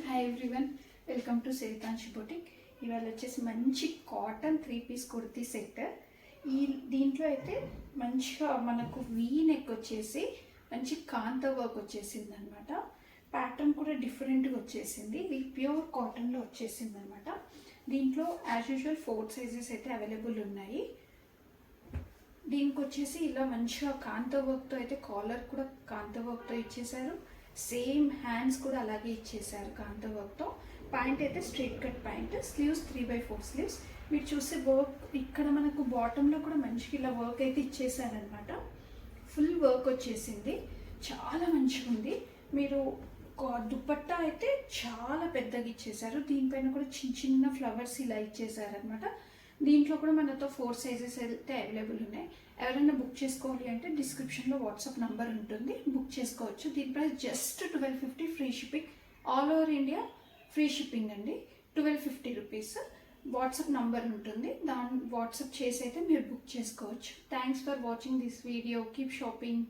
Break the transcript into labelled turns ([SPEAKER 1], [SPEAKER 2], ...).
[SPEAKER 1] Hi everyone, welcome to Sethanshi boutique. ఇవాళ వచ్చేసి మంచి కాటన్ 3 పీస్ కుర్తీ సెట్. దీంట్లో అయితే మంచిగా మనకు వీ నెక్ వచ్చేసి మంచి కాంత వర్క్ వచ్చేసింది అనమాట. ప్యాటర్న్ కూడా డిఫరెంట్గా వచ్చేసింది. ఇది ప్యూర్ కాటన్లో వచ్చేసింది అనమాట. దీంట్లో యాజ్ యూజువల్ 4 సైజెస్ అయితే అవైలబుల్ ఉన్నాయి. దీనికి వచ్చేసి ఇలా మంచిగా కాంత వర్క్తో అయితే కాలర్ కూడా కాంత వర్క్తో ఇచ్చేసారు. సేమ్ హ్యాండ్స్ కూడా అలాగే ఇచ్చేసారు కాంత వర్క్తో. ప్యాంట్ అయితే straight cut pant, sleeves 3/4 sleeves. మీరు చూసే వర్క్ ఇక్కడ మనకు బాటంలో కూడా మంచిగా ఇలా వర్క్ అయితే ఇచ్చేసారనమాట. ఫుల్ వర్క్ వచ్చేసింది, చాలా మంచిగా ఉంది. మీరు దుపట్టా అయితే చాలా పెద్దగా ఇచ్చేసారు. దీనిపైన కూడా చిన్న చిన్న ఫ్లవర్స్ ఇలా ఇచ్చేసారనమాట. దీంట్లో కూడా మనతో 4 సైజెస్ అయితే అవైలబుల్ ఉన్నాయి. ఎవరైనా బుక్ చేసుకోవాలి అంటే డిస్క్రిప్షన్లో వాట్సాప్ నంబర్ ఉంటుంది, బుక్ చేసుకోవచ్చు. దీని price just 1250, free shipping. All over India free shipping అండి. 1250 రూపీస్. వాట్సాప్ నంబర్ ఉంటుంది, దాన్ని వాట్సాప్ చేసి అయితే మీరు బుక్ చేసుకోవచ్చు. Thanks for watching this video. Keep shopping.